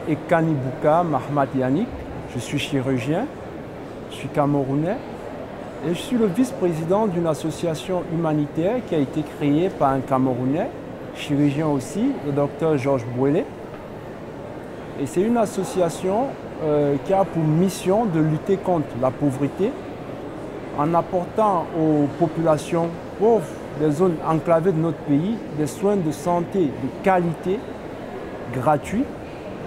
Ekani Bouka Mahmat Yannick, je suis chirurgien, je suis camerounais et je suis le vice-président d'une association humanitaire qui a été créée par un Camerounais, chirurgien aussi, le docteur Georges Bouélé. Et c'est une association qui a pour mission de lutter contre la pauvreté en apportant aux populations pauvres des zones enclavées de notre pays des soins de santé de qualité, gratuits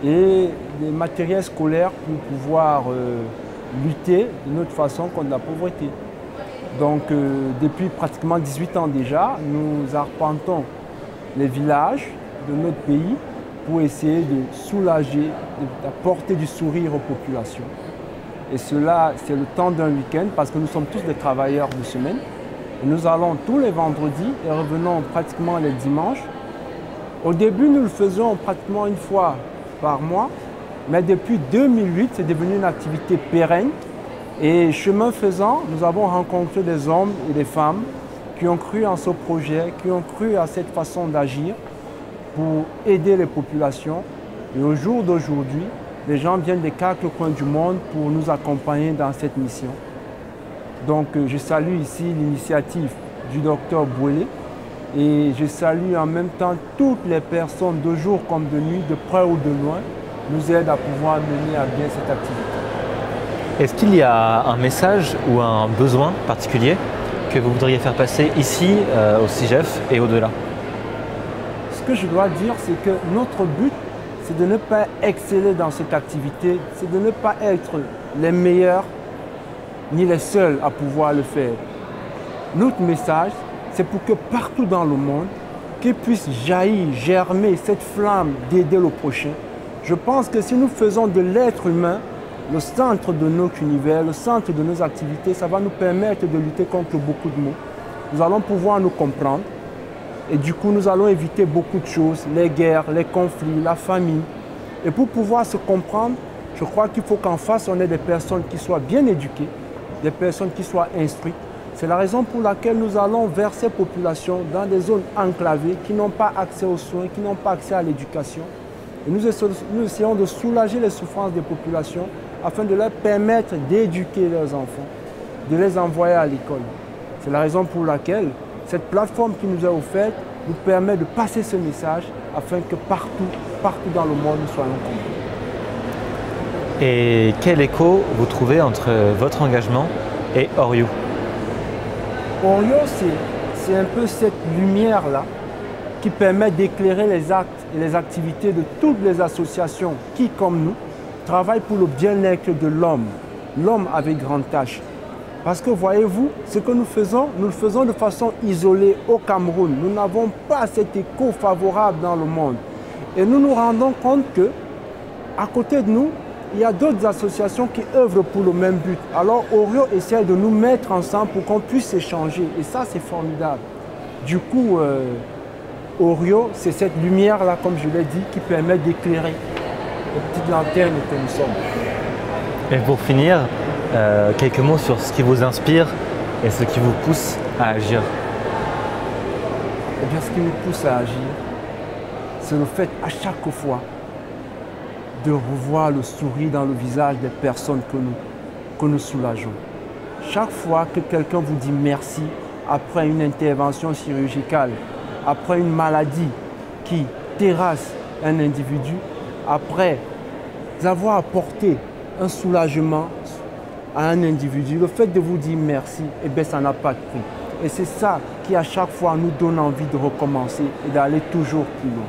et des matériels scolaires pour pouvoir lutter de notre façon contre la pauvreté. Donc depuis pratiquement 18 ans déjà, nous arpentons les villages de notre pays pour essayer de soulager, d'apporter du sourire aux populations. Et cela, c'est le temps d'un week-end parce que nous sommes tous des travailleurs de semaine. Et nous allons tous les vendredis et revenons pratiquement les dimanches. Au début, nous le faisions pratiquement une fois par mois, mais depuis 2008, c'est devenu une activité pérenne. Et chemin faisant, nous avons rencontré des hommes et des femmes qui ont cru en ce projet, qui ont cru à cette façon d'agir pour aider les populations. Et au jour d'aujourd'hui, les gens viennent des 4 coins du monde pour nous accompagner dans cette mission. Donc je salue ici l'initiative du docteur Bouélé et je salue en même temps toutes les personnes de jour comme de nuit, de près ou de loin, nous aident à pouvoir mener à bien cette activité. Est-ce qu'il y a un message ou un besoin particulier que vous voudriez faire passer ici au CIGEF et au-delà? Ce que je dois dire, c'est que notre but, c'est de ne pas exceller dans cette activité, c'est de ne pas être les meilleurs ni les seuls à pouvoir le faire. Notre message, c'est pour que partout dans le monde, qu'il puisse jaillir, germer cette flamme d'aider le prochain. Je pense que si nous faisons de l'être humain le centre de notre univers, le centre de nos activités, ça va nous permettre de lutter contre beaucoup de maux. Nous allons pouvoir nous comprendre et du coup, nous allons éviter beaucoup de choses, les guerres, les conflits, la famine. Et pour pouvoir se comprendre, je crois qu'il faut qu'en face, on ait des personnes qui soient bien éduquées, des personnes qui soient instruites. C'est la raison pour laquelle nous allons vers ces populations dans des zones enclavées qui n'ont pas accès aux soins, qui n'ont pas accès à l'éducation. Et nous essayons de soulager les souffrances des populations afin de leur permettre d'éduquer leurs enfants, de les envoyer à l'école. C'est la raison pour laquelle cette plateforme qui nous est offerte nous permet de passer ce message afin que partout dans le monde, nous soyons compris. Et quel écho vous trouvez entre votre engagement et Orio? Orio, c'est un peu cette lumière-là qui permet d'éclairer les actes et les activités de toutes les associations qui, comme nous, travaillent pour le bien-être de l'homme, l'homme avec grande tâche. Parce que voyez-vous, ce que nous le faisons de façon isolée au Cameroun. Nous n'avons pas cet écho favorable dans le monde. Et nous nous rendons compte que, à côté de nous, il y a d'autres associations qui œuvrent pour le même but. Alors Orio essaie de nous mettre ensemble pour qu'on puisse échanger. Et ça, c'est formidable. Du coup, Orio, c'est cette lumière-là, comme je l'ai dit, qui permet d'éclairer les petites lanternes que nous sommes. Et pour finir, quelques mots sur ce qui vous inspire et ce qui vous pousse à agir. Eh bien, ce qui nous pousse à agir, c'est le fait à chaque fois de revoir le sourire dans le visage des personnes que nous soulageons. Chaque fois que quelqu'un vous dit merci après une intervention chirurgicale, après une maladie qui terrasse un individu, après avoir apporté un soulagement à un individu, le fait de vous dire merci, eh bien, ça n'a pas de prix. Et c'est ça qui à chaque fois nous donne envie de recommencer et d'aller toujours plus loin.